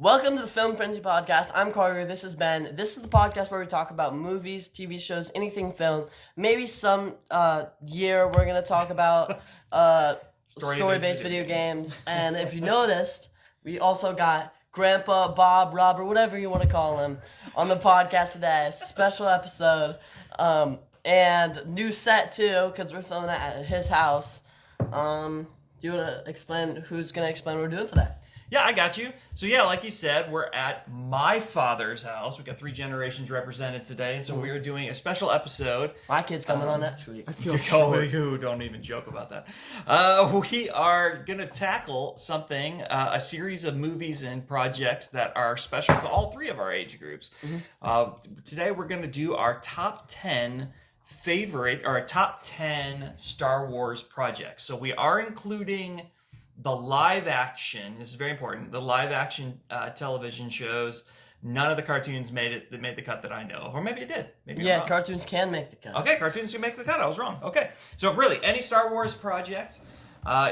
Welcome to the Film Frenzy Podcast. I'm Carter. This is Ben. This is the podcast where we talk about movies, TV shows, anything film. Maybe some year we're going to talk about story-based video games. And if you noticed, we also got Grandpa, Bob, Robert, whatever you want to call him, on the podcast today. Special episode. And new set, too, because we're filming at his house. Do you want to explain who's going to explain what we're doing today? Yeah, I got you. So yeah, like you said, we're at my father's house. We've got 3 generations represented today, and so we are doing a special episode. My kid's coming on next week. I feel sorry. You don't even joke about that. We are going to tackle something, a series of movies and projects that are special to all 3 of our age groups. Today we're going to do our top 10 top 10 Star Wars projects. So we are including the live action, this is very important, the live action television shows. None of the cartoons made the cut that I know of. Or maybe it did. Maybe Yeah, cartoons can make the cut. Okay, cartoons can make the cut. I was wrong. Okay. So really, any Star Wars project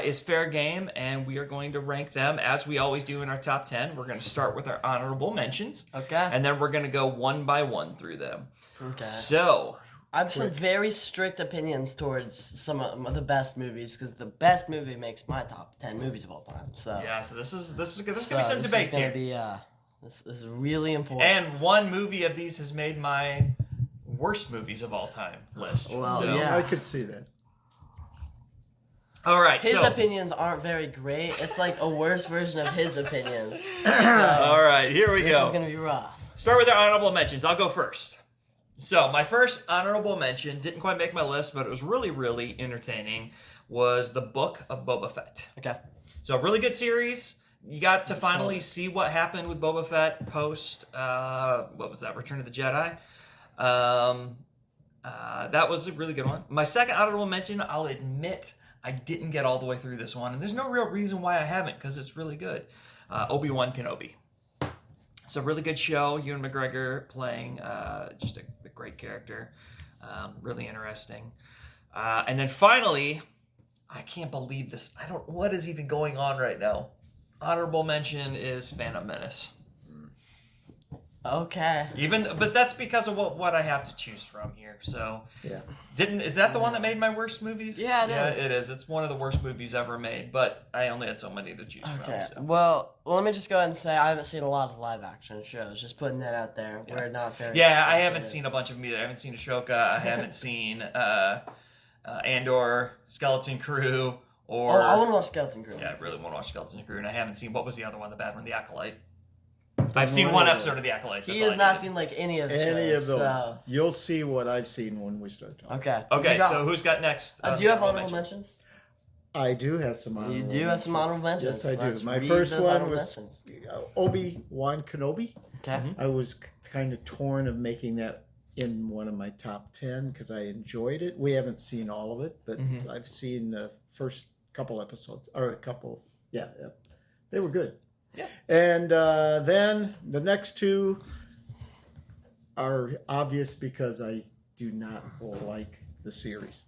is fair game, and we are going to rank them as we always do in our top 10. We're going to start with our honorable mentions. Okay. And then we're going to go one by one through them. Okay. So I have some very strict opinions towards some of the best movies because the best movie makes my top 10 movies of all time. So yeah, so this is going to be some debates here. This is really important. And one movie of these has made my worst movies of all time list. Well, so. yeah. I could see that. All right. His so, opinions aren't very great. It's like a worse version of his opinions. all right, here we This go. is gonna be rough. Start with our honorable mentions. I'll go first. So my first honorable mention didn't quite make my list, but it was really, really entertaining. Was the Book of Boba Fett. Okay. So a really good series. You got to finally see what happened with Boba Fett post what was that? Return of the Jedi. That was a really good one. My second honorable mention, I'll admit I didn't get all the way through this one, and there's no real reason why I haven't because it's really good. Obi-Wan Kenobi. It's a really good show. Ewan McGregor playing just a great character. Really interesting. And then finally, I can't believe this. What is even going on right now? Honorable mention is Phantom Menace. Okay. But that's because of what I have to choose from here. So Yeah. is that the one that made my worst movies? Yeah, it is. It is. It's one of the worst movies ever made, but I only had so many to choose Okay. from. So. Well, let me just go ahead and say I haven't seen a lot of live action shows. Just putting that out there. Yeah. We're not very. Yeah, I haven't seen a bunch of them either. I haven't seen Ashoka. I haven't seen Andor, Skeleton Crew, or... Oh, I want to watch Skeleton Crew. Yeah, I really want to watch Skeleton Crew, and I haven't seen... What was the other one, the bad one? The Acolyte. I've seen one episode of The Acolyte. He has not seen like any of the Any shows, of those. So. You'll see what I've seen when we start talking. Okay. Okay, You got- so who's got next? do you have honorable mentions? I do have some honorable You do have some honorable mentions. Yes, I do. Let's My read first those one honorable was mentions. Obi-Wan Kenobi. Okay. I was kind of torn of making that in one of my top 10 because I enjoyed it. We haven't seen all of it, but I've seen the first couple episodes, or a couple. Yeah. They were good. Yeah. And then the next 2 are obvious because I do not like the series.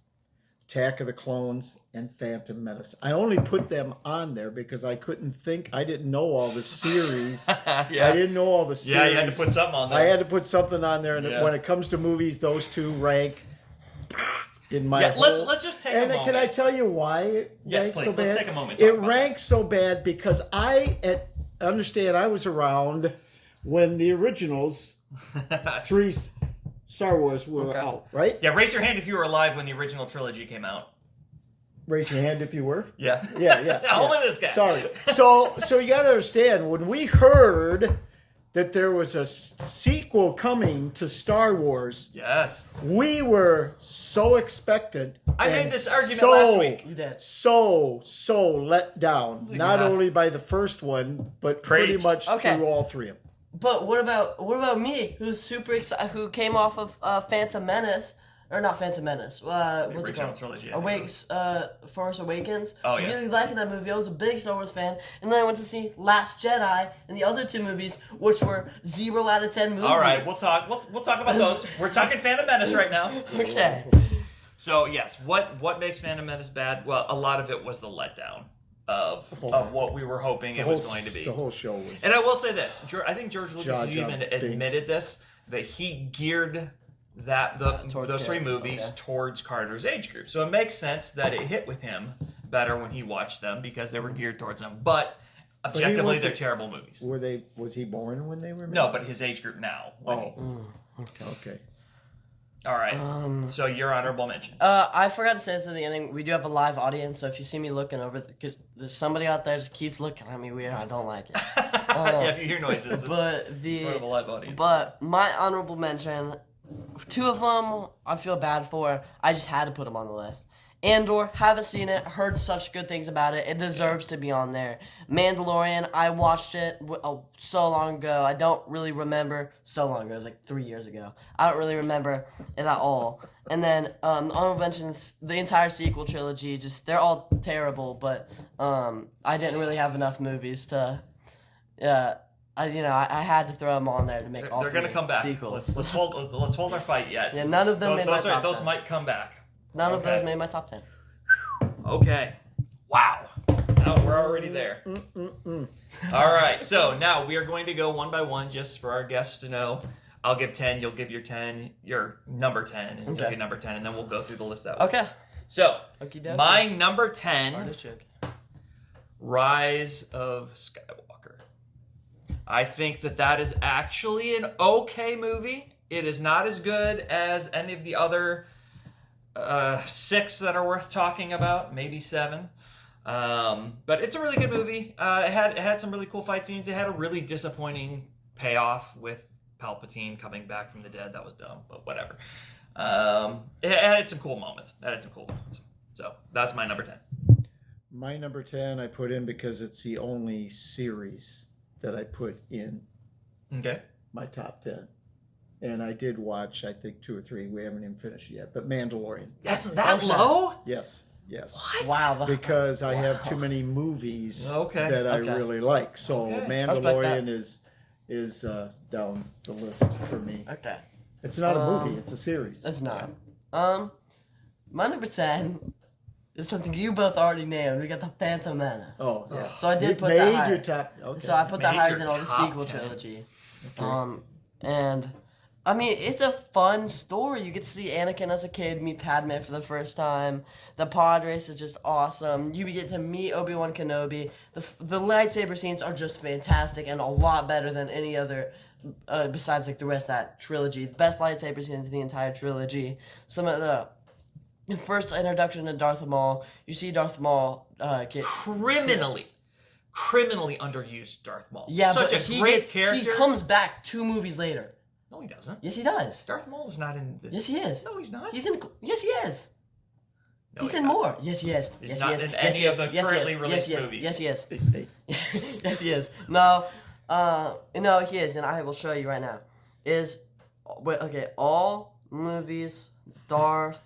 Attack of the Clones and Phantom Menace. I only put them on there because I didn't know all the series. Yeah. I didn't know all the series. Yeah, you had to put something on there. I had to put something on there, and Yeah. when it comes to movies, those 2 rank in my. Yeah, whole- let's just take a And moment. can I tell you why it Yes, ranks please. so bad? Let's take a moment to talk It about ranks so bad because understand I was around when the originals 3 Star Wars were out, right? Yeah, raise your hand if you were alive when the original trilogy came out. Raise your hand if you were. Yeah. Yeah. Only this guy. Sorry. So you got to understand, when we heard that there was a sequel coming to Star Wars, Yes. we were so expectant. I made and this argument so, last week. You did. So let down. Not Yes. only by the first one, but Preach. pretty much Okay. through all 3 of them. But what about me, who's super excited, who came off of Phantom Menace, or not Phantom Menace? What's it original called? trilogy, I think Awakes, Force Awakens. Oh, yeah. Really liking that movie. I was a big Star Wars fan, and then I went to see Last Jedi and the other 2 movies, which were 0 out of 10 movies. All right, we'll talk about those. We're talking Phantom Menace right now. Okay. So yes, what makes Phantom Menace bad? Well, a lot of it was the letdown. of what we were hoping it was going to be. The whole show was. And I will say this: I think George Lucas Jar has Jar even Binks. admitted this, that he geared Towards those three kids, movies okay. towards Carter's age group. So it makes sense that it hit with him better when he watched them because they were geared towards him. But objectively, wasn't- they're terrible movies. Was he born when they were made? No, but his age group now. Oh. Okay. All right. So your honorable mentions. I forgot to say this at the ending. We do have a live audience, so if you see me looking over, there's somebody out there just keeps looking at me weird. I don't like it. Yeah, if you hear noises, it's But in front of a live audience. But my honorable mention, two of them I feel bad for. I just had to put them on the list. Andor, haven't seen it, heard such good things about it. It deserves to be on there. Mandalorian, I watched it so long ago. I don't really remember. So long ago, it was like 3 years ago. I don't really remember it at all. And then honorable mentions, the entire sequel trilogy. Just they're all terrible, but I didn't really have enough movies to. I had to throw them on there to make all they're three going to come back. sequels. Let's hold our fight yet. Yeah, none of them made my top Those 10. might come back. None of Okay. those made my top 10. Okay. Wow. Now we're already there. All right. So now we are going to go one by one just for our guests to know. I'll give 10. You'll give your 10. Your number 10. And you'll Okay. give number 10. And then we'll go through the list that way. Okay. So Okie dokie. my number 10, Artichoke. Rise of Skywalker. I think that is actually an okay movie. It is not as good as any of the other 6 that are worth talking about, maybe 7. But it's a really good movie. It had some really cool fight scenes. It had a really disappointing payoff with Palpatine coming back from the dead. That was dumb, but whatever. It had some cool moments. So that's my number 10. My number 10 I put in because it's the only series that I put in Okay. my top 10. And I did watch, I think, 2 or 3. We haven't even finished yet. But Mandalorian. That's that low? Yes. What? Wow. Because I have too many movies Okay. that I Okay. really like. So Okay. Mandalorian is down the list for me. Okay. It's not a movie, it's a series. It's not. My number 10 is something you both already named. We got the Phantom Menace. Oh, yeah. So I did You put made that higher. your top. Okay. So I put that Made higher your than all the top sequel 10. trilogy. And I mean, it's a fun story. You get to see Anakin as a kid meet Padme for the first time. The pod race is just awesome. You get to meet Obi-Wan Kenobi. The lightsaber scenes are just fantastic and a lot better than any other, besides like the rest of that trilogy. The best lightsaber scenes in the entire trilogy. Some of the first introduction to Darth Maul. You see Darth Maul get Criminally underused Darth Maul. yeah, Such but a great character. He comes back 2 movies later. No, he doesn't. Yes, he does. Darth Maul is not in the... Yes, he is. No, he's not. He's in. Yes, he is. No, he's in not. more. Yes, he is. He's yes, not he is. in yes, any he is. of the yes, currently he is. released yes, movies. Yes, he is. Hey, Yes, he is. No, no, he is, and I will show you right now. All movies, Darth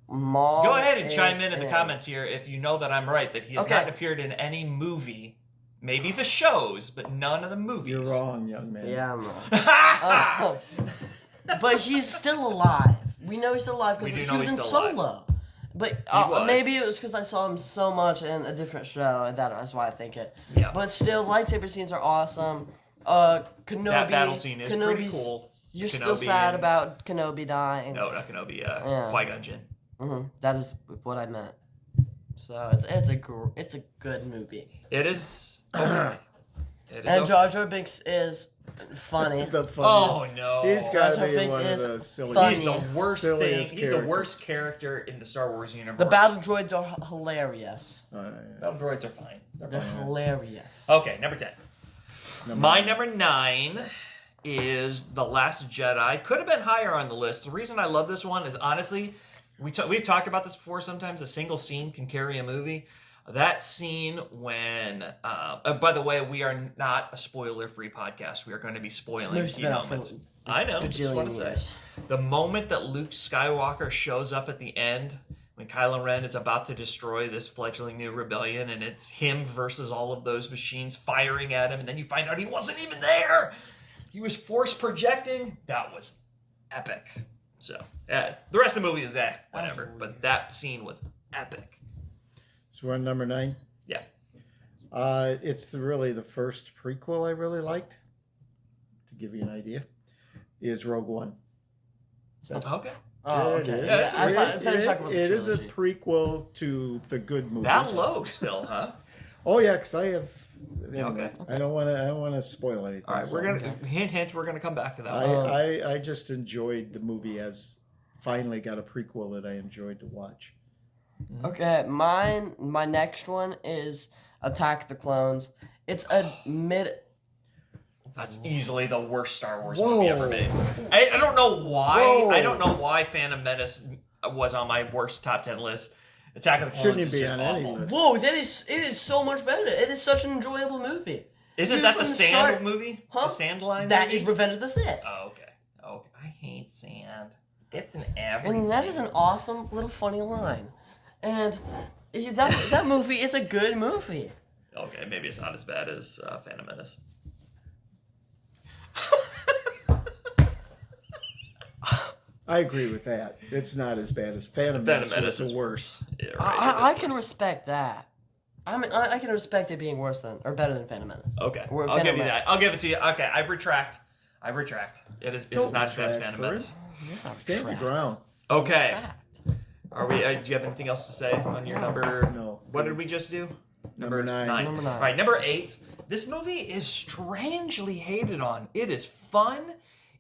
Maul. Go ahead and is chime in the comments here if you know that I'm right, that he has Okay. not appeared in any movie. Maybe the shows, but none of the movies. You're wrong, young man. Yeah, I'm wrong. But he's still alive. We know he's still alive because We do he know was he's in still alive. Solo. But was. maybe it was because I saw him so much in a different show, and that's why I think it. Yeah. But still, lightsaber scenes are awesome. Kenobi. That battle scene is pretty Kenobi's- cool. You're Kenobi still sad and- about Kenobi dying. No, not Kenobi. Yeah. Qui-Gon Jinn. That is what I meant. So it's a good movie. It is. Okay. It is And okay. Jar Jar Binks is funny. The Oh funniest. no. He's got Jar to Jar be Binks one of is the silly. funny. He's the worst thing. Silliest He's the character. worst character in the Star Wars universe. The battle droids are hilarious. Battle droids are fine. They're hilarious. Okay, number 10. Number My 9. number 9 is The Last Jedi. Could have been higher on the list. The reason I love this one is honestly, we've talked about this before. Sometimes a single scene can carry a movie. That scene when, by the way, we are not a spoiler-free podcast. We are going to be spoiling movie's key been out for moments. I know. Just want to bajillion say, years. the moment that Luke Skywalker shows up at the end, when Kylo Ren is about to destroy this fledgling new rebellion, and it's him versus all of those machines firing at him, and then you find out he wasn't even there. He was force projecting. That was epic. So, the rest of the movie is that, whatever. But that scene was epic. So we're on number 9. Yeah. It's really the first prequel I really liked. To give you an idea, is Rogue One. Okay. Oh, It okay. is. Yeah, it's a I great- finished talking about the It is a trilogy. prequel to the good movies. That low still, huh? Oh yeah, because I have. Anyway, Okay. I don't want to spoil anything. All right, so we're gonna hint. We're gonna come back to that. I just enjoyed the movie as finally got a prequel that I enjoyed to watch. Okay, my next one is Attack of the Clones. It's a mid. That's easily the worst Star Wars Whoa. movie ever made. I don't know why. Whoa. I don't know why Phantom Menace was on my worst top 10 list. Attack of the Clones Shouldn't is be just on any awful. list. Whoa, it is so much better. It is such an enjoyable movie. Isn't Dude, that from the the Sand start- movie? Huh? The Sandline That movie? is Revenge of the Sith. Oh, okay. Okay. I hate sand. It's an average. And that is an awesome little funny line. And that movie is a good movie. Okay, maybe it's not as bad as Phantom Menace. I agree with that. It's not as bad as Phantom Menace was is the worst. Yeah, right, I it's can worse. respect that. I can respect it being worse than or better than Phantom Menace. Okay, Or I'll Phantom give you Menace. that. I'll give it to you. Okay, I retract. It is Don't not as bad as retract, Phantom Fred. Menace. Stand your Retract. ground. Okay. Retract. Are we? Do you have anything else to say on your number? No. What did we just do? Number nine. Number nine. All right, number 8. This movie is strangely hated on. It is fun.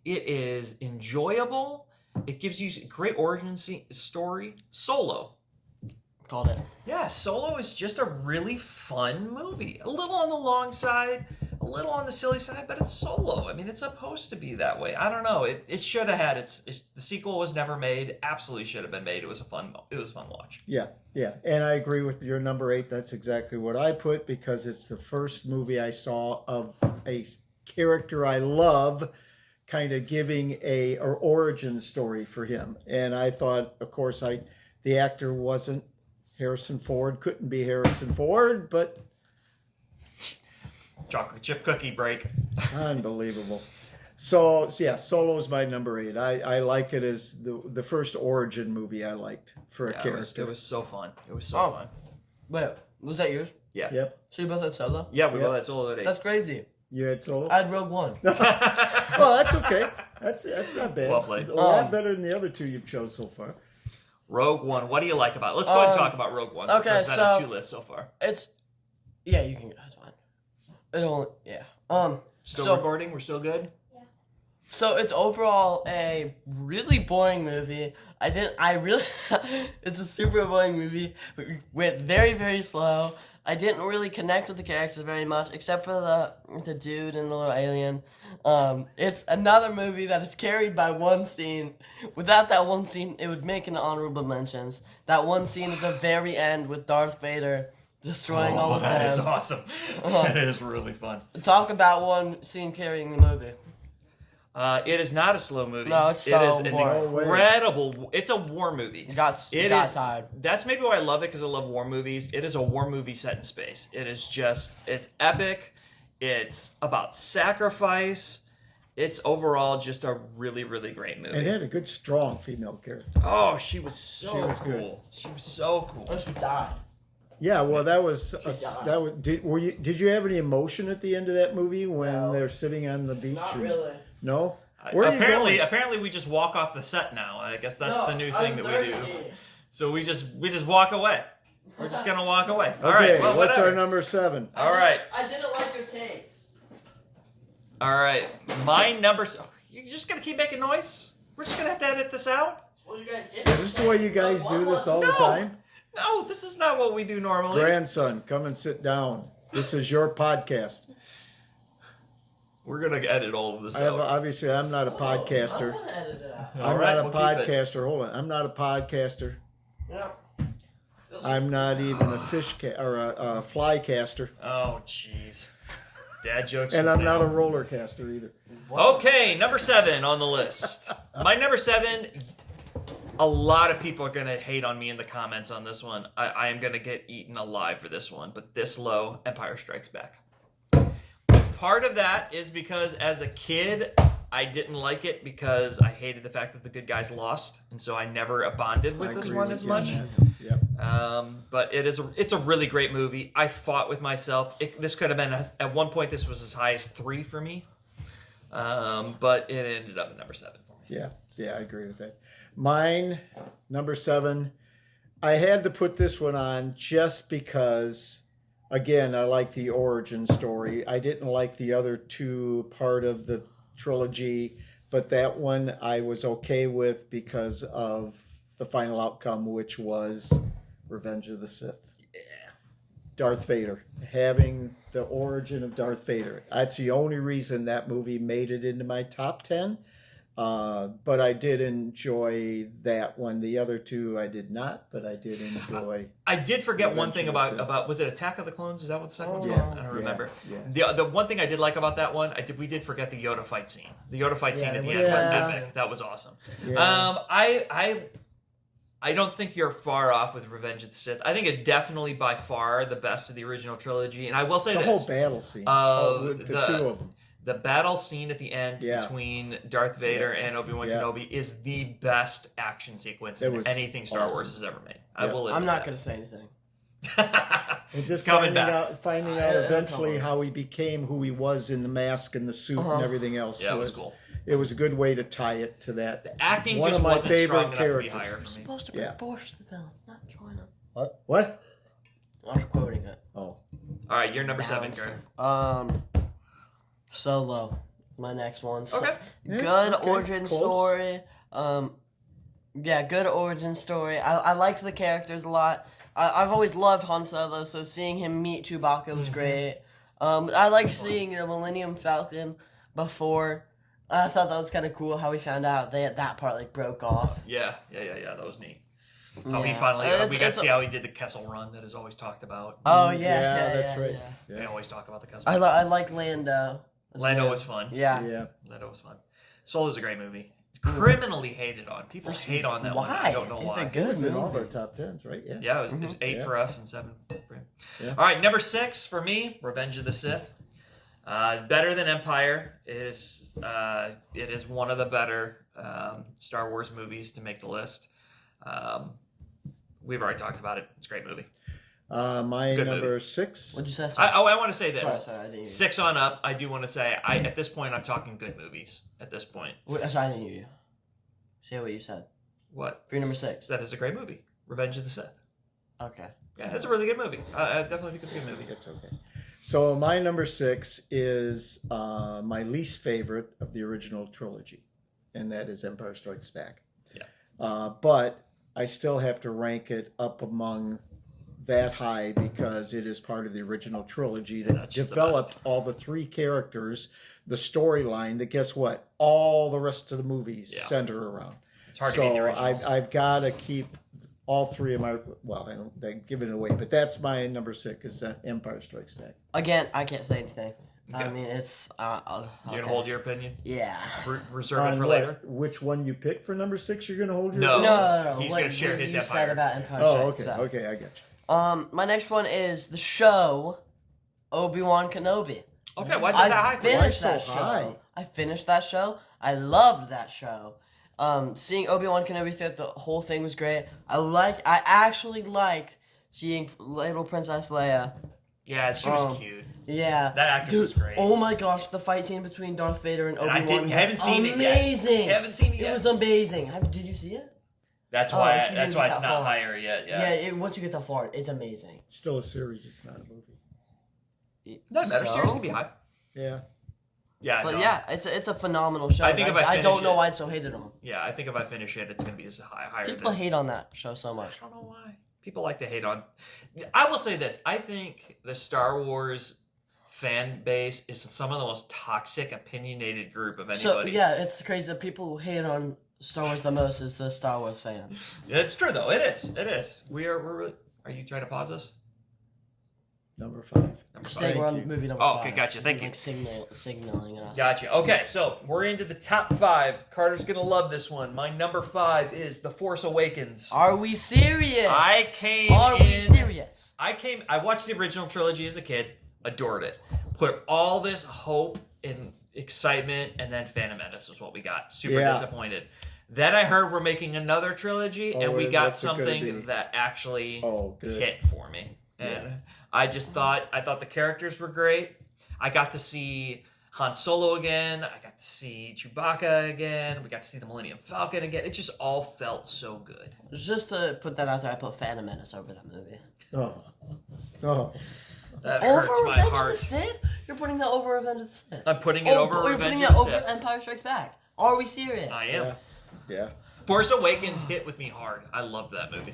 It is enjoyable. It gives you a great origin story. Solo. Called it. Yeah, Solo is just a really fun movie. A little on the long side, a little on the silly side, but it's Solo. I mean, it's supposed to be that way. I don't know. It should have had the sequel was never made. Absolutely should have been made. It was a fun watch. Yeah, yeah. And I agree with your number 8. That's exactly what I put because it's the first movie I saw of a character I love kind of giving a or origin story for him. And I thought, of course, the actor wasn't Harrison Ford, couldn't be Harrison Ford, but Chocolate chip cookie break. unbelievable. So yeah, Solo's my number 8. I like it as the first origin movie I liked for a Yeah, character. it was so fun. It was so Oh. fun. Wait, was that yours? Yeah. Yep. So you both had Solo? Yeah, we Yep. both had Solo at 8. That's crazy. You had Solo? I had Rogue One. Well, that's okay. That's not bad. Well played. A lot better than the other 2 you've chose so far. Rogue One. What do you like about it? Let's go ahead and talk about Rogue One. okay, We've had so- 2 lists so far. It's yeah, you can go. That's fine. It only yeah. Still so, recording? We're still good? So it's overall a really boring movie. It's a super boring movie. It went very, very slow. I didn't really connect with the characters very much, except for the dude and the little alien. It's another movie that is carried by one scene. Without that one scene, it would make an honorable mentions. That one scene at the very end with Darth Vader destroying all of them. That is awesome. That is really fun. Talk about one scene carrying the movie. It is not a slow movie. No, it's It is so an boring. incredible. It's a war movie. Got tired. That's maybe why I love it because I love war movies. It is a war movie set in space. It's epic. It's about sacrifice. It's overall just a really, really great movie. And it had a good, strong female character. Oh, she was so She was cool. good. She was so cool. And she died. Yeah, well, that was died. that was. Did you have any emotion at the end of that movie when No. they're sitting on the beach? Not and- really. No. Where are you going? Apparently, we just walk off the set now. I guess that's No, the new I'm thing that we do. thirsty. So we just walk away. We're just gonna walk away. All Okay, right. Well, what's whatever. our number 7? All right. I didn't like your takes. All right. My number. You're just gonna keep making noise. We're just gonna have to edit this out. Well, you guys get Is this the way you guys do this all the time? No, this is not what we do normally. Grandson, come and sit down. This is your podcast. We're gonna edit all of this out. Obviously, I'm not a podcaster. I'm gonna edit it out. All I'm right, not a we'll keep it. podcaster. Hold on. I'm not a podcaster. Yeah. I'm not even a a fly caster. Oh, jeez. Dad jokes. And I'm not a now. roller caster either. Okay, number 7 on the list. My number 7. A lot of people are gonna hate on me in the comments on this one. I am gonna get eaten alive for this one, but this low, Empire Strikes Back. Part of that is because as a kid, I didn't like it because I hated the fact that the good guys lost, and so I never bonded with I this agree one with as you on much. that. Yep. But it's a really great movie. I fought with myself. This could have been at one point. This was as high as 3 for me, but it ended up at number 7 for me. Yeah, I agree with that. Mine, number 7. I had to put this one on just because, again, I like the origin story. I didn't like the other 2 part of the trilogy, but that one I was okay with because of the final outcome, which was Revenge of the Sith. Yeah. Darth Vader. Having the origin of Darth Vader. That's the only reason that movie made it into my top 10. But I did enjoy that one. The other 2 I did not, but I did enjoy. I did forget one thing Revenge of the about was it Attack of the Clones? Is that what the second one's Yeah, called? I don't remember. Yeah. The one thing I did like about that one, we did forget the Yoda fight scene. The Yoda fight scene at the Yeah. end was Yeah. epic. That was awesome. Yeah. I don't think you're far off with Revenge of the Sith. I think it's definitely by far the best of the original trilogy. And I will say The this. whole battle scene. The 2 of them. The battle scene at the end between Darth Vader and Obi-Wan Kenobi is the best action sequence It in was anything Star awesome. Wars has ever made. I will I'm admit not that. going to say anything. And just Coming finding out eventually totally. how he became who he was in the mask and the suit and everything else. Yeah, it was cool. It was a good way to tie it to that. Acting One just of my wasn't strong favorite enough to be characters. higher You're for me. supposed to bring Yeah. Borscht to the film, not join him. What? I was quoting it. Oh. All right, you're number 7, Balanced Karen. stuff. Solo. My next one. Okay. Yeah, Good okay, origin close. story. Yeah, good origin story. I liked the characters a lot. I've always loved Han Solo, so seeing him meet Chewbacca was great. I liked seeing the Millennium Falcon before. I thought that was kind of cool how we found out that part like broke off. Yeah. That was neat. How he Yeah. finally, It's- we got to it's see how he did the Kessel Run that is always talked about. Oh yeah, that's right. yeah. They Yeah. always talk about the Kessel I Run. like Lando. Lando was fun. Yeah. Yeah. Lando was fun. Solo's a great movie. It's criminally hated on. People hate on that one. I Why? don't know It's why. a It good was in all of our movie. top 10s, right? Yeah. Yeah, it was 8 Yeah. for us and 7 for him. Yeah. All right, number 6 for me, Revenge of the Sith. Better than Empire. It is one of the better Star Wars movies to make the list. We've already talked about it. It's a great movie. My good number movie. 6. What'd you say? I want to say this. Sorry, I didn't hear you. 6 on up, I do want to say, at this point, I'm talking good movies. At this point. Sorry, I didn't hear you. Say what you said. What? For your number 6. That is a great movie. Revenge of the Sith. Okay. Yeah, it's a really good movie. I definitely think it's a good movie. It's okay. So my number 6 is my least favorite of the original trilogy, and that is Empire Strikes Back. Yeah. But I still have to rank it up among that high because it is part of the original trilogy that That's just the developed best. all the 3 characters, the storyline that, guess what, all the rest of the movies Yeah. center around. It's hard So to beat the originals. I've got to keep all 3 of my, well, I don't they give it away, but that's my number 6 is Empire Strikes Back. Again, I can't say anything. I Okay. mean, it's. You're okay. gonna hold your opinion? Yeah. Reserve it On for what- later? Which one you picked for number 6? You're going to hold your No. No. He's what gonna share his you Empire. said about Empire Oh, Strikes okay. Back. Okay, I got you. My next one is the show Obi-Wan Kenobi. Okay, why is it that high I for you? finished Why that so show. high? I finished that show. I loved that show. Seeing Obi-Wan Kenobi throughout the whole thing was great. I actually liked seeing little Princess Leia. Yeah, she was cute. Yeah. That actress Dude, was great. Oh my gosh, the fight scene between Darth Vader and And I Obi-Wan haven't was seen it yet. amazing. Haven't seen it It yet. was amazing. Did you see it? That's Oh, why. she didn't That's get why it's that not far. higher yet. Yeah, Yeah. once you get that far, it's amazing. Still a series, it's not a movie. Doesn't matter. So? Series can be high. Yeah. Yeah. But no. yeah, it's a phenomenal show. I think if I I finish don't know it- why it's so hated on. Yeah, I think if I finish it, it's gonna be as higher. People than, hate on that show so I much. don't know why. People like to hate on. I will say this. I think the Star Wars fan base is some of the most toxic, opinionated group of So anybody. yeah, it's crazy that people who hate on Star Wars the most is the Star Wars fans. It's true though. It is. It is. We're really. Are you trying to pause us? Number 5. Number You're five. saying we're on you. movie number Oh, 5. okay, gotcha, Just thank like you. signaling us. Gotcha. Okay, so we're into the top 5. Carter's gonna love this one. My number 5 is The Force Awakens. Are we serious? I came Are we in- serious? I watched the original trilogy as a kid, adored it. Put all this hope and excitement, and then Phantom Menace is what we got. Super Yeah. disappointed. Then I heard we're making another trilogy, and we got what's it gonna be? something that actually Good. hit for me. And I thought the characters were great. I got to see Han Solo again. I got to see Chewbacca again. We got to see the Millennium Falcon again. It just all felt so good. Just to put that out there, I put Phantom Menace over that movie. Oh. That Over hurts my Revenge heart. of the Sith? You're putting that over Revenge of the Sith. I'm putting it over you're Revenge putting of it the over Sith. Empire Strikes Back. Are we serious? I am. Yeah. Force Awakens hit with me hard. I loved that movie.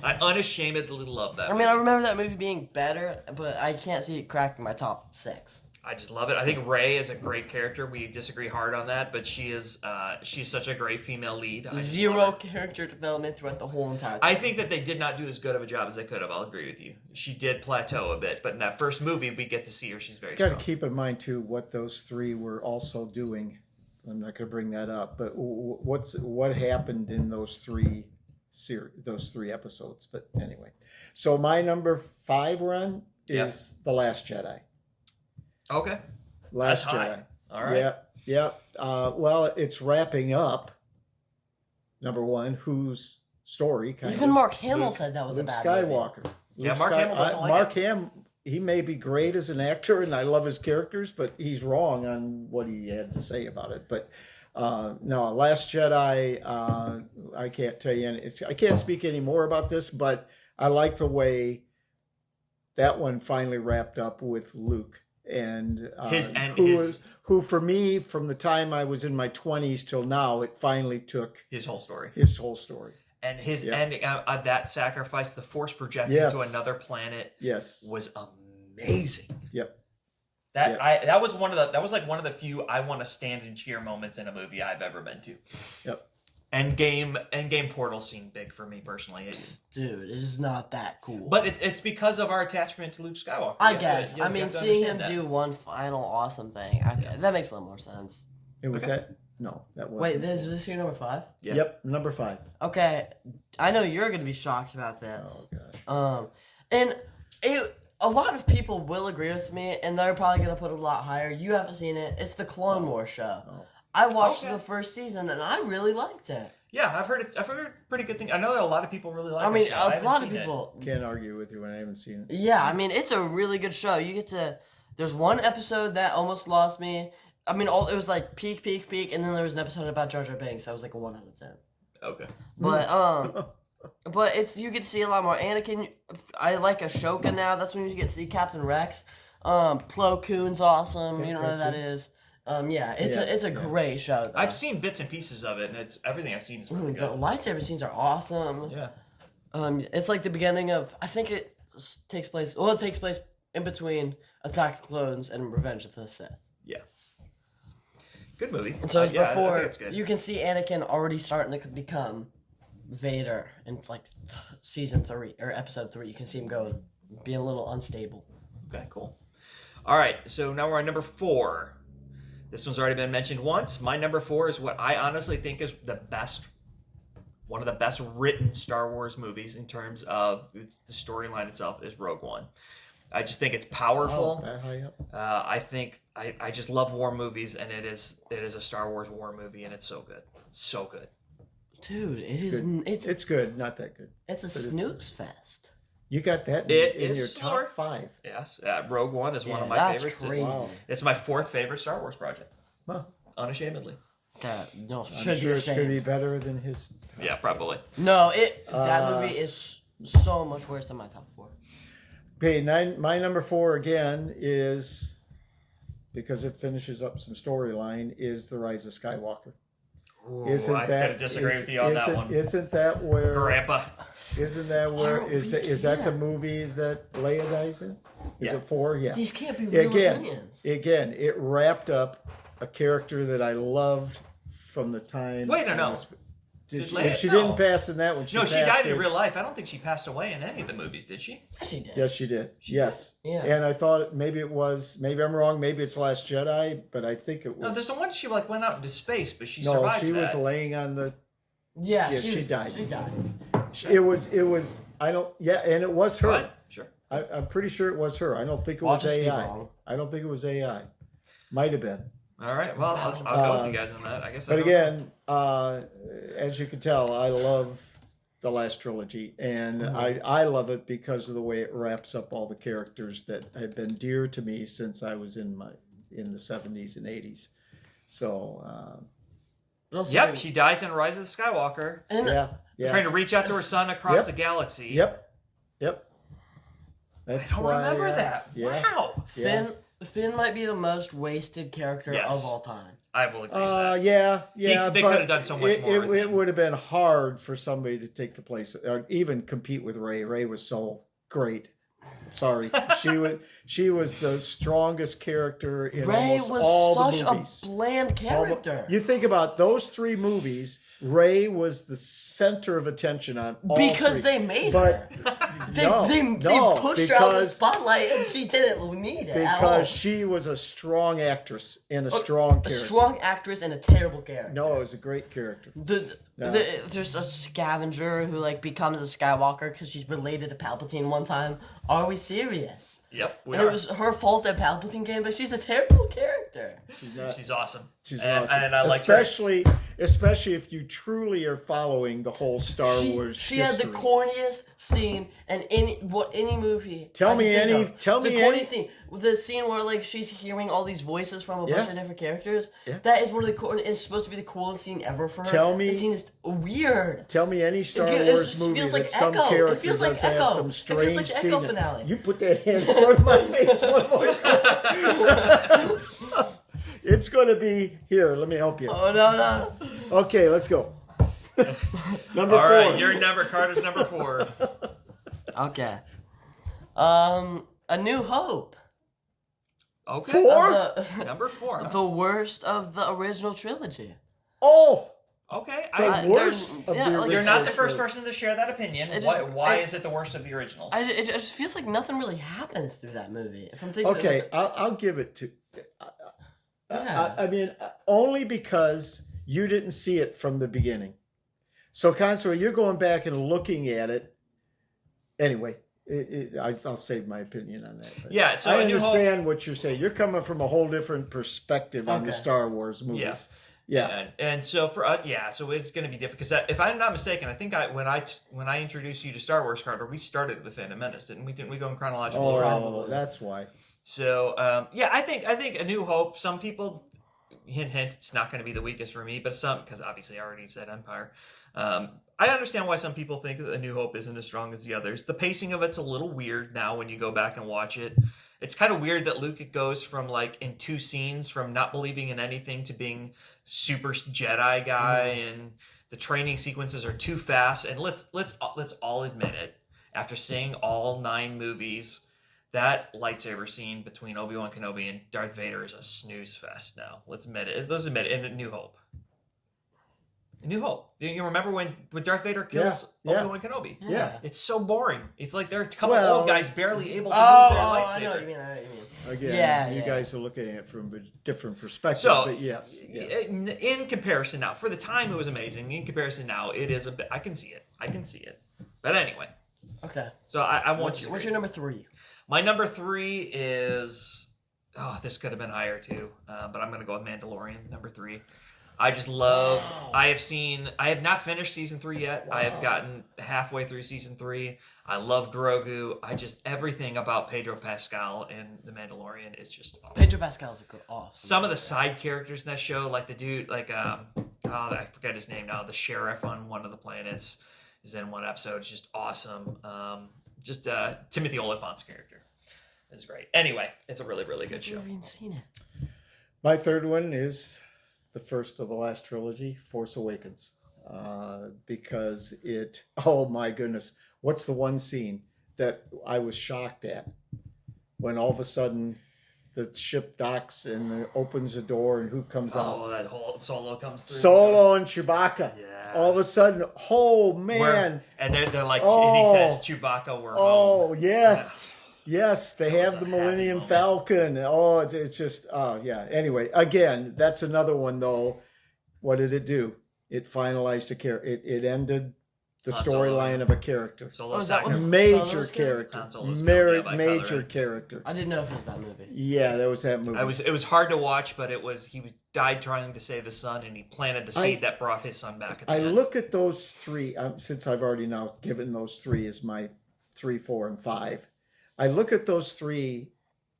I unashamedly love that I movie. mean, I remember that movie being better, but I can't see it cracking my top 6. I just love it. I think Rey is a great character. We disagree hard on that, but she's such a great female lead. I just Zero love it. character development throughout the whole entire thing. I think that they did not do as good of a job as they could have. I'll agree with you. She did plateau a bit, but in that first movie, we get to see her. She's very Got to strong. keep in mind too what those three were also doing. I'm not going to bring that up, but what happened in those three episodes? But anyway, so my number 5 run is The Last Jedi. Okay. Last That's high. Jedi. All right. Yeah. Well, it's wrapping up. Number 1, whose story? Kind Even of. Mark Hamill Luke- said that was a Luke bad Skywalker. Yeah, Luke Mark Hamill doesn't like Mark it. Hamill, he may be great as an actor, and I love his characters, but he's wrong on what he had to say about it. But no, Last Jedi, I can't tell you. I can't speak any more about this, but I like the way that one finally wrapped up with Luke. And who for me, from the time I was in my 20s till now, it finally took His whole story. his whole story. And his ending, that sacrifice, the Force projecting Yes. to another planet, Yes. was amazing. Yep. That was one of the few I want to stand and cheer moments in a movie I've ever been to. Yep. Endgame portal scene big for me personally. Dude, it is not that cool. But it's because of our attachment to Luke Skywalker. I You have guess. to- you I have mean, to seeing him understand that. do one final awesome thing, that makes a little more sense. It was Okay. that? No, that wasn't. Wait, is this your number 5? Yeah. Yep, number 5. Okay, I know you're going to be shocked about this. Oh gosh. And a lot of people will agree with me, and they're probably going to put it a lot higher. You haven't seen it. It's the Clone Wars show. Oh. I watched Okay. the first season, and I really liked it. Yeah, I've heard pretty good thing. I know that a lot of people really like I mean, the show. I a haven't lot of seen it. people. Can't argue with you when I haven't seen it. Yeah, I mean, it's a really good show. You get to. There's one episode that almost lost me. I mean, it was like peak, and then there was an episode about Jar Jar Binks that was like a 1 out of 10. Okay. But but you get to see a lot more Anakin. I like Ashoka now. That's when you get to see Captain Rex. Plo Koon's awesome. You don't know who that is. Yeah, it's a great show. Though. I've seen bits and pieces of it, and it's everything I've seen is really The good. lightsaber scenes are awesome. Yeah. It's like the beginning of. I think it takes place. Well, it takes place in between Attack of the Clones and Revenge of the Sith. Yeah. Good movie. And so it's Yeah, I think before it's good. you can see Anakin already starting to become Vader in like season 3 or episode 3. You can see him going, being a little unstable. Okay, cool. All right, so now we're on number 4. This one's already been mentioned once. My number 4 is what I honestly think is one of the best written Star Wars movies in terms of the storyline itself is Rogue One. I just think it's powerful. That high up? I think I just love war movies, and it is a Star Wars war movie, and it's so good. It's so good. Dude, It's good, not that good. it's a snooze fest. You got that It in is your slower. top 5. Yes, Rogue One is one of my that's favorites. crazy. Wow. It's my 4th favorite Star Wars project, Huh. unashamedly. God, no, I'm should sure be it's going to be ashamed. better than his. Yeah, probably. No, that Uh, movie is so much worse than my top 4. Okay, my number 4 again is, because it finishes up some storyline, is The Rise of Skywalker. Ooh, Isn't I that gotta disagree with you on that one. Isn't that where? Grandpa. Isn't that where? Oh, Is we that the can't. movie that Leia dies in? Is Yeah. it 4? Yeah. These can't be real Again, opinions. it wrapped up a character that I loved from the time. Wait, no. I was- Did she, Leia- she no. didn't pass in that one. No, she passed died in real life. I don't think she passed away in any of the movies, did she? Yes, she did. Yes, she did. Yes. Yeah. And I thought maybe I'm wrong. Maybe it's Last Jedi, but I think it was. No, there's the one she went out into space, but she no, survived she that. was laying on the. Yeah, Yeah, she she died. She died. It was. I don't. Yeah, and it was her. What? Sure. I'm pretty sure it was her. I don't think it Watch was us be AI. wrong. I don't think it was AI. Might have been. All right. Well, I'll go with you guys on that. I guess. But again, as you can tell, I love the last trilogy, and I love it because of the way it wraps up all the characters that have been dear to me since I was in the 70s and 80s. So. Yep, she dies in Rise of the Skywalker. And Trying to reach out to her son across the galaxy. Yep. That's I don't remember that. Yeah. Wow. Finn might be the most wasted character of all time. I will agree with that. They but could have done so much more with It him. would have been hard for somebody to take the place, or even compete with Rey. Rey was so great. Sorry, she was the strongest character in Rey almost was all such the movies. a bland character. You think about those 3 movies. Rey was the center of attention on all because 3. they made But her. no, They pushed her out of the spotlight, and she didn't need it at all. because she was a strong actress and a strong A character. strong actress and a terrible character. No, it was a great character. There's a scavenger who becomes a Skywalker because she's related to Palpatine one time. Are we serious? Yep, we And are. it was her fault that Palpatine came, but she's a terrible character. She's awesome. She's and, awesome. And I like her. Especially if you truly are following the whole Star Wars She had the history. corniest scene in any movie. Tell I me can think any- of. tell me the corniest any- scene. The scene where she's hearing all these voices from a bunch of different characters. Yeah. That is one of the it's supposed to be the coolest scene ever for her. Tell me- the scene is weird. Tell me any Star It Wars just movie feels that like some Echo. It character feels like does have Echo. some It feels strange like scene. Echo finale. You put that hand in front of my face one more time. It's going to be here. Let me help you. Oh no. Okay, let's go. Number All 4. right, your number, Carter's number 4. Okay. A New Hope. Okay. 4? Number 4. The worst of the original trilogy. Oh, Okay. the worst of the original. You're not the first trilogy. person to share that opinion. It just- Why is it the worst of the originals? It just feels like nothing really happens through that movie. If I'm thinking Okay, I'll give it to. Yeah. I mean, only because you didn't see it from the beginning. So, constantly, you're going back and looking at it. Anyway, I'll save my opinion on that. But Yeah, so I A New Hope- understand what you're saying. You're coming from a whole different perspective on the Okay. Star Wars movies. Yeah. And so for us, so it's going to be different because if I'm not mistaken, I think when I introduced you to Star Wars, Carter, we started with Phantom Menace, didn't we? Didn't we go in chronological order? Probably. That's why. So I think A New Hope. Some people hint, it's not going to be the weakest for me, but some because obviously I already said Empire. I understand why some people think that A New Hope isn't as strong as the others. The pacing of it's a little weird now when you go back and watch it. It's kind of weird that Luke goes from in 2 scenes from not believing in anything to being super Jedi guy, and the training sequences are too fast. And let's all admit it. After seeing all 9 movies, that lightsaber scene between Obi-Wan Kenobi and Darth Vader is a snooze fest now. Let's admit it. Let's admit it. In A New Hope. A New Hope. Do you remember when Darth Vader kills Obi-Wan Kenobi? Yeah. It's so boring. It's like they're a couple Well- old guys barely able to Oh, move their I lightsaber. know what you mean. Again, you Yeah. guys are looking at it from a different perspective. So, but yes. in comparison now, for the time it was amazing. In comparison now, it is a bit. I can see it. But anyway, Okay. so I want What's you. your number 3? My number 3 is. Oh, this could have been higher too, but I'm going to go with Mandalorian, number 3. I just love. Wow. I have not finished season 3 yet. I have gotten halfway through season 3. I love Grogu. Everything about Pedro Pascal in The Mandalorian is just awesome. Pedro Pascal's a good awesome. Some of the side characters in that show, like the dude, I forget his name now. The sheriff on one of the planets is in one episode. It's just awesome. Timothy Oliphant's character is great. Anyway, it's a really, really good I've show. never even seen it. My third one is the first of the last trilogy, Force Awakens. Because oh my goodness, what's the one scene that I was shocked at? When all of a sudden the ship docks and it opens the door and who comes out? Oh, that whole Solo comes through. Solo and Chewbacca. Yeah. All of a sudden, oh man. And they're like, Oh. and he says, Chewbacca, we're Oh, home. yes. Yes, they That was have the a happy Millennium moment. Falcon. Oh, it's just, oh, yeah. Anyway, again, that's another one, though. What did it do? It finalized a character. It ended the Han Solo. storyline of a character. Solo Oh, is that Sacrifice. one? Major Solo's good? character. Han Solo's good, yeah, by Kylo Major Ren. character. I didn't know if it was that movie. Yeah, that was that movie. It was hard to watch, but he died trying to save his son, and he planted the seed that brought his son back. At the I end. look at those three, since I've already now given those three as my 3, 4, and 5. I look at those three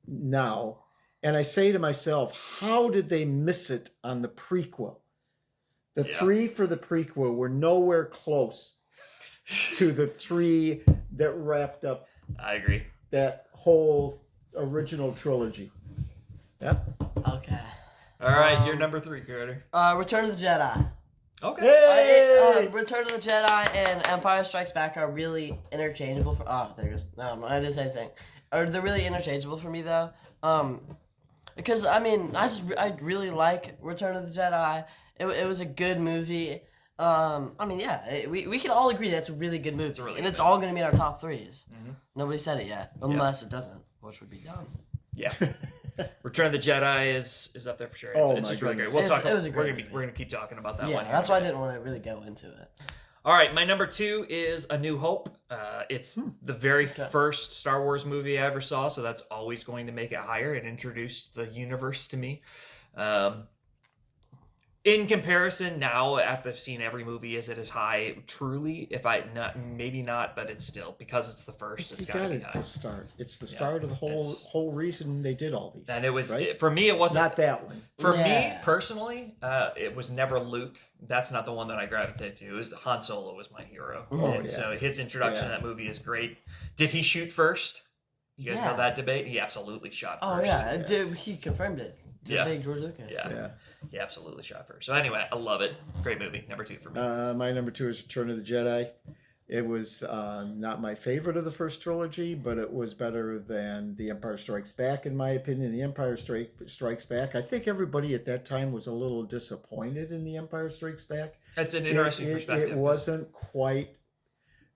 now, and I say to myself, how did they miss it on the prequel? The Yeah. 3 for the prequel were nowhere close to the 3 that wrapped up I agree. that whole original trilogy. Yeah. Okay. All right, you're number 3, Carter. Return of the Jedi. Okay. Hey! Return of the Jedi and Empire Strikes Back are really interchangeable for. Oh, there it is. No, I didn't say anything. They're really interchangeable for me though. Because I mean, I really like Return of the Jedi. It was a good movie. I mean, yeah, we can all agree that's a really good movie, really and good it's all gonna be in our top 3s. Mhm. Nobody said it yet, unless it doesn't, which would be dumb. Yeah. Return of the Jedi is up there for sure. Oh, It's my just really great. goodness. We'll talk. It was a we're great gonna movie. we're gonna keep talking about that Yeah, one. here that's in a why I minute. didn't want to really go into it. All right, my number 2 is A New Hope. It's the very first Star Wars movie I ever saw, so that's always going to make it higher. It introduced the universe to me. In comparison, now after I've seen every movie, is it as high? Truly, if I not, maybe not, but it's still because it's the first. It's You got to got be it. high. The start. It's the start of the whole reason they did all these. And it was right? for me. It wasn't Not that one. for me Yeah. personally. It was never Luke. That's not the one that I gravitated to. It was Han Solo was my hero, Oh, and yeah. so his introduction Yeah. to that movie is great. Did he shoot first? You guys Yeah. know that debate? He absolutely shot Oh first. yeah, Dude, he confirmed it. Yeah. Big George Lucas. Yeah. Yeah. He absolutely shot first. So anyway, I love it. Great movie. Number 2 for me. My number 2 is Return of the Jedi. It was not my favorite of the first trilogy, but it was better than The Empire Strikes Back, in my opinion. The Empire Strikes Back. I think everybody at that time was a little disappointed in The Empire Strikes Back. That's an interesting perspective. It wasn't quite,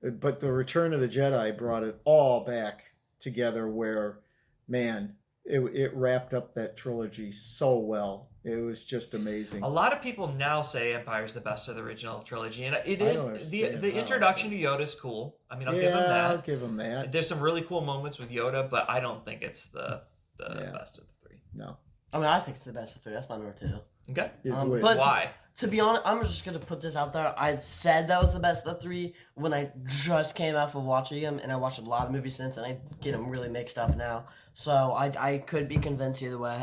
but the Return of the Jedi brought it all back together. Where, man, it wrapped up that trilogy so well. It was just amazing. A lot of people now say Empire's the best of the original trilogy, and it I is. don't understand The how. introduction to Yoda is cool. I mean, I'll give him I'll that. give him that. There's some really cool moments with Yoda, but I don't think it's the Yeah. best of the 3. No. I mean, I think it's the best of 3. That's my number 2. Okay. Is Um, which? but- Why? To be honest, I'm just gonna put this out there. I said that was the best of the 3 when I just came out of watching them, and I watched a lot of movies since, and I get them really mixed up now. So I could be convinced either way.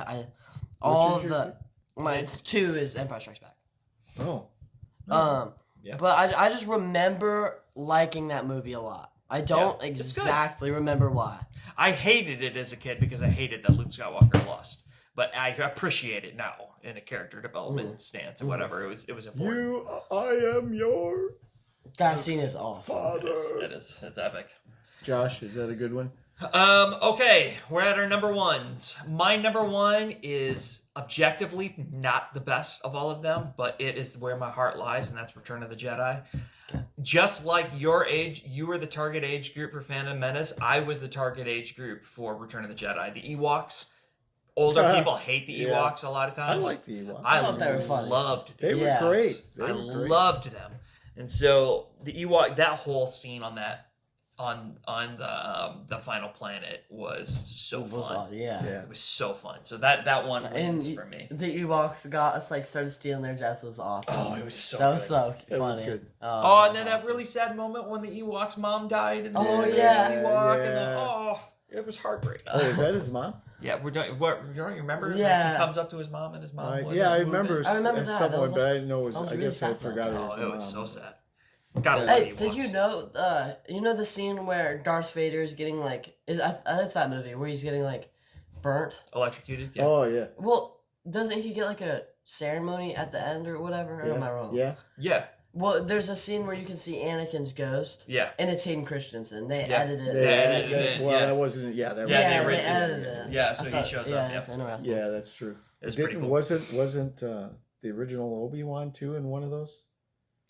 Which is your- My 2 is Empire Strikes Back. Oh. Yeah. But I just remember liking that movie a lot. I don't it's good. exactly remember why. I hated it as a kid because I hated that Luke Skywalker lost. But I appreciate it now in a character development stance or whatever. It was important. I am your That scene is awesome. father. It's epic. Josh, is that a good one? Okay, we're at our number 1s. My number 1 is objectively not the best of all of them, but it is where my heart lies, and that's Return of the Jedi. Just like your age, you were the target age group for Phantom Menace. I was the target age group for Return of the Jedi. The Ewoks, older people hate the Yeah. Ewoks a lot of I times. like the Ewoks. I thought they were funny. loved the They were Yeah. great. They I were great. loved them, and so the Ewok, that whole scene on that, on the final planet was so It was fun. yeah. Yeah. It was so fun. So that one wins And for me. the Ewoks got us started stealing their jets was awesome. Oh, it was so that was good. so It was funny. good. Oh, and then that awesome. really sad moment when the Ewok's mom died. And Oh, the yeah. Ewok, and Yeah. it was heartbreaking. Oh, is that his mom? Yeah, we're doing. What you don't remember? Like, Yeah. he comes up to his mom, and his mom. was Yeah, I moving. remember. I remember that. That someone, was but I didn't know it was. that was I really guess I sad for forgot that. it was. Oh, the it was mom. so sad. Gotta love Hey, the did you Ewoks. know? You know the scene where Darth Vader is getting it's that movie where he's getting burnt. Electrocuted? Yeah. Oh yeah. Well, doesn't he get a ceremony at the end or whatever? Or am I wrong? Yeah. Yeah. Well, there's a scene where you can see Anakin's ghost, Yeah. and it's Hayden Christensen. They Yeah. edited it. They edited that- it, well, yeah. that wasn't. Yeah, that Yeah, was. the they original. edited it. Yeah, so I he thought- shows yeah, up. Yeah. it's interesting. Yeah, that's true. It's pretty cool. Wasn't the original Obi-Wan too in one of those?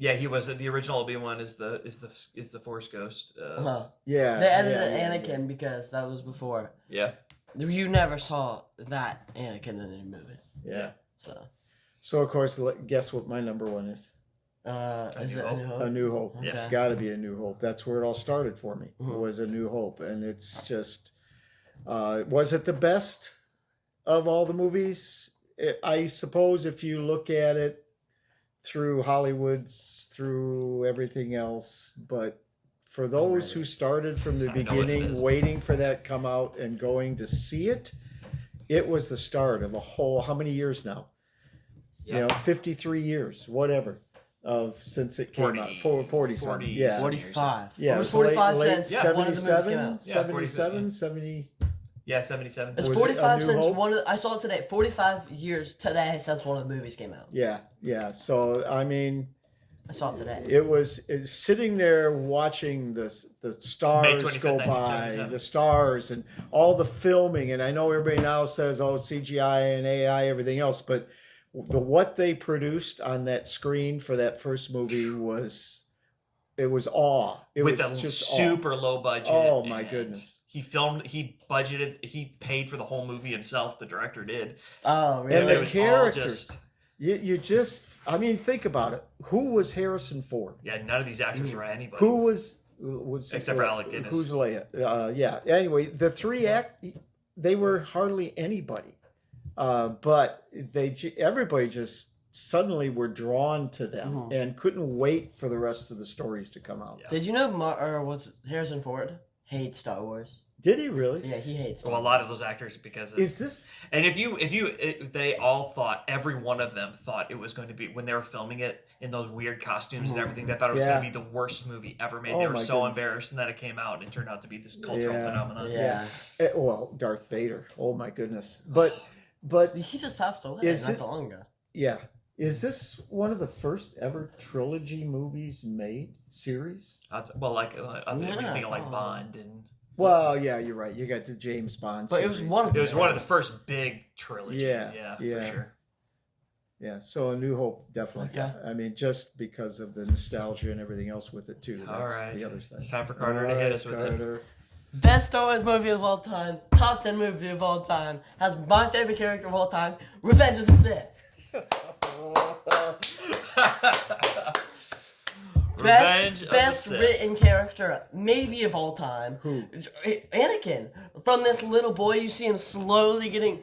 Yeah, he was the original Obi-Wan is the Force Ghost. Uh-huh. Yeah. They edited yeah, Anakin because that was before. Yeah. You never saw that Anakin in any movie. Yeah. So So of course, guess what my number 1 is? Is New it A Hope. New Hope? A New Hope. Okay. It's got to be A New Hope. That's where it all started for me. Mhm. Was A New Hope, and it's just was it the best of all the movies? I suppose if you look at it through through everything else, but for those who started from the I know what it beginning, is. waiting for that come out and going to see it, it was the start of a whole. How many years now? Yeah. 53 years, whatever, since it came out. 40 something. 40 Yeah. 45. Yeah, It was it was 45 late cents. Yeah, one of the movies came 77, out. Yeah, 77, 70. Yeah, 77. It's Was it A 45 New cents. Hope? I saw it today. 45 years today since one of the movies came out. Yeah. So, I mean, I saw it today. it's sitting there watching the stars 25th, go by, 1977. the stars and all the filming. And I know everybody now says, oh, CGI and AI, everything else, but what they produced on that screen for that first movie was awe. It With was a just super low budget. Oh, my and goodness. He paid for the whole movie himself, the director did. Oh, And really? the It was all characters. just- You just, I mean, think about it. Who was Harrison Ford? Yeah, none of these actors were anybody. Who was Except for Alec Guinness. Who's Leia? Yeah. Anyway, the three they were hardly anybody, but everybody just suddenly were drawn to them Mhm. and couldn't wait for the rest of the stories to come out. Yeah. Did you know Harrison Ford hates Star Wars? Did he really? Yeah, he hates Star Well, a lot of those actors, because Is this? and they all thought, every one of them thought it was going to be, when they were filming it in those weird costumes and everything, they thought it was Yeah. going to be the worst movie ever made. Oh, They were my so goodness. embarrassed, and then it came out and it turned out to be this cultural Yeah. phenomenon. Yeah. Well, Darth Vader. Oh my goodness. But He just passed away Is not this- so long ago. yeah, is this one of the first ever trilogy movies made series? Well, like when you think of like Yeah. Bond, and Well, yeah, you're right. You got the James Bond But it was series. one of it was one of the first big trilogies. Yeah, For sure. Yeah, so A New Hope, definitely. Okay. I mean, just because of the nostalgia and everything else with it, too. All That's right. the other side. It's time for Carter to hit us with it. Carter. Best Star Wars movie of all time, top 10 movie of all time, has my favorite character of all time, Revenge of the Sith. Revenge of Best the Sith. written character, maybe of all time. Who? Anakin. From this little boy, you see him slowly getting,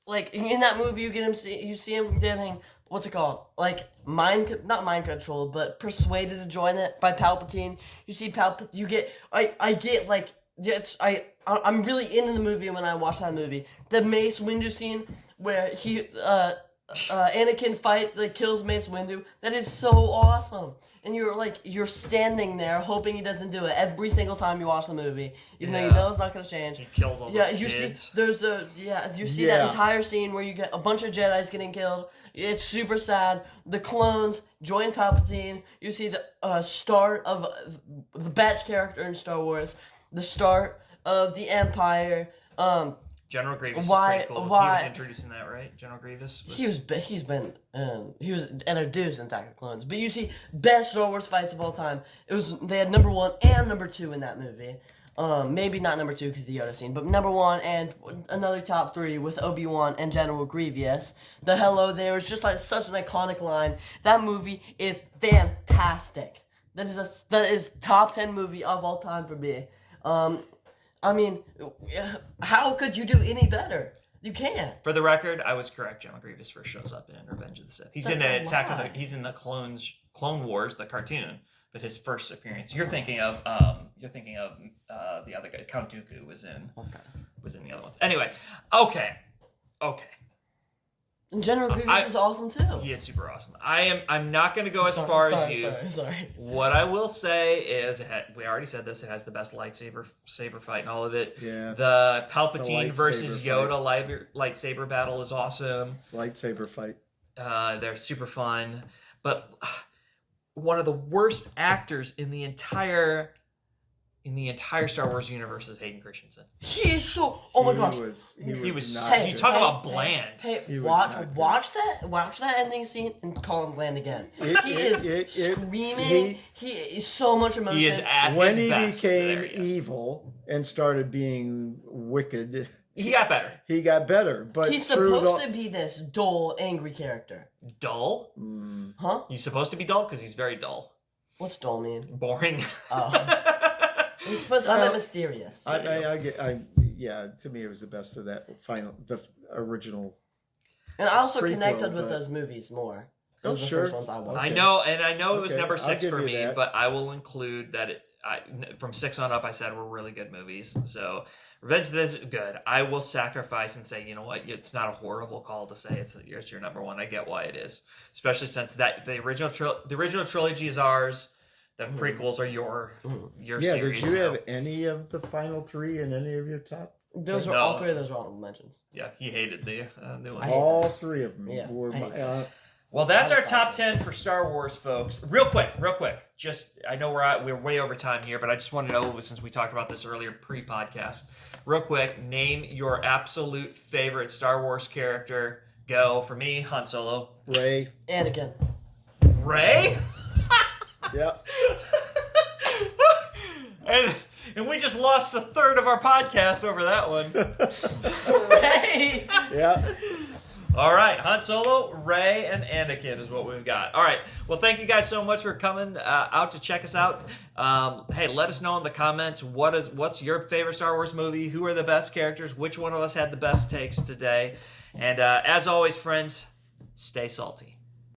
like in that movie, you see him getting, what's it called? Like not mind controlled, but persuaded to join it by Palpatine. You see you get, I get like, I'm really into the movie when I watch that movie. The Mace Windu scene where Anakin kills Mace Windu. That is so awesome. And you're standing there hoping he doesn't do it every single time you watch the movie, even though you know it's not gonna change. He kills all Yeah, those you kids. see, you see Yeah. that entire scene where you get a bunch of Jedi's getting killed. It's super sad. The clones join Palpatine. You see the start of the best character in Star Wars, the start of the Empire. General Grievous Why- is pretty cool. why- He was introduced in that, right? General Grievous? He was introduced in Attack of the Clones, but you see best Star Wars fights of all time. They had number 1 and number 2 in that movie. Maybe not number 2 because the Yoda scene, but number 1 and another top 3 with Obi-Wan and General Grievous. The hello there is just like such an iconic line. That movie is fantastic. That is top 10 movie of all time for me. I mean, how could you do any better? You can't. For the record, I was correct. General Grievous first shows up in Revenge of the Sith. He's in That's the a Attack of lie. the. He's in the Clone Wars, the cartoon. But his first appearance, you're thinking of the other guy. Count Dooku was in the other ones. Anyway, okay. And General Grievous is awesome too. He is super awesome. I'm not going to go as far as you. Sorry. What I will say is, we already said this. It has the best saber fight in all of it. Yeah. The It's Palpatine a versus lightsaber Yoda lightsaber battle is awesome. Lightsaber fight. They're super fun, but one of the worst actors in the entire Star Wars universe is Hayden Christensen. He is so. Oh my gosh. He was. not You good. talk about bland. He was Watch not good. that ending scene and call him bland again. It- He it- is it- screaming. He is so much emotion. He is at When his he best. became There he is. evil and started being wicked He got better. He got better, but He's through supposed to be this dull, angry character. Dull? Huh? He's supposed to be dull because he's very dull. What's dull mean? Boring. Oh. He's supposed to be mysterious. Yeah, to me it was the best of the original. And I also prequel, connected with but- those movies more. Oh, Those are the sure. first ones I watched. I know it was Okay, number I'll 6 give for you me, that. but I will include that from 6 on up, I said were really good movies. So Revenge of the Sith is good. I will sacrifice and say, you know what? It's not a horrible call to say it's your number one. I get why it is, especially since that the original trilogy is ours. The prequels are your series. Did you have any of the final 3 in any of your top? Those were all 3 of those were honorable mentions. Yeah, he hated the new ones. I hate All 3 of them Yeah, were I hate my. Well, that's I our was top positive. 10 for Star Wars, folks. Real quick. Just, I know we're way over time here, but I just want to know, since we talked about this earlier pre-podcast, real quick, name your absolute favorite Star Wars character. Go. For me, Han Solo. Ray. Anakin. Ray? Yep. and we just lost a third of our podcast over that one. Ray! Yeah. All right, Han Solo, Rey, and Anakin is what we've got. All right, well, thank you guys so much for coming out to check us out. Hey, let us know in the comments what's your favorite Star Wars movie, who are the best characters, which one of us had the best takes today. And as always, friends, stay salty.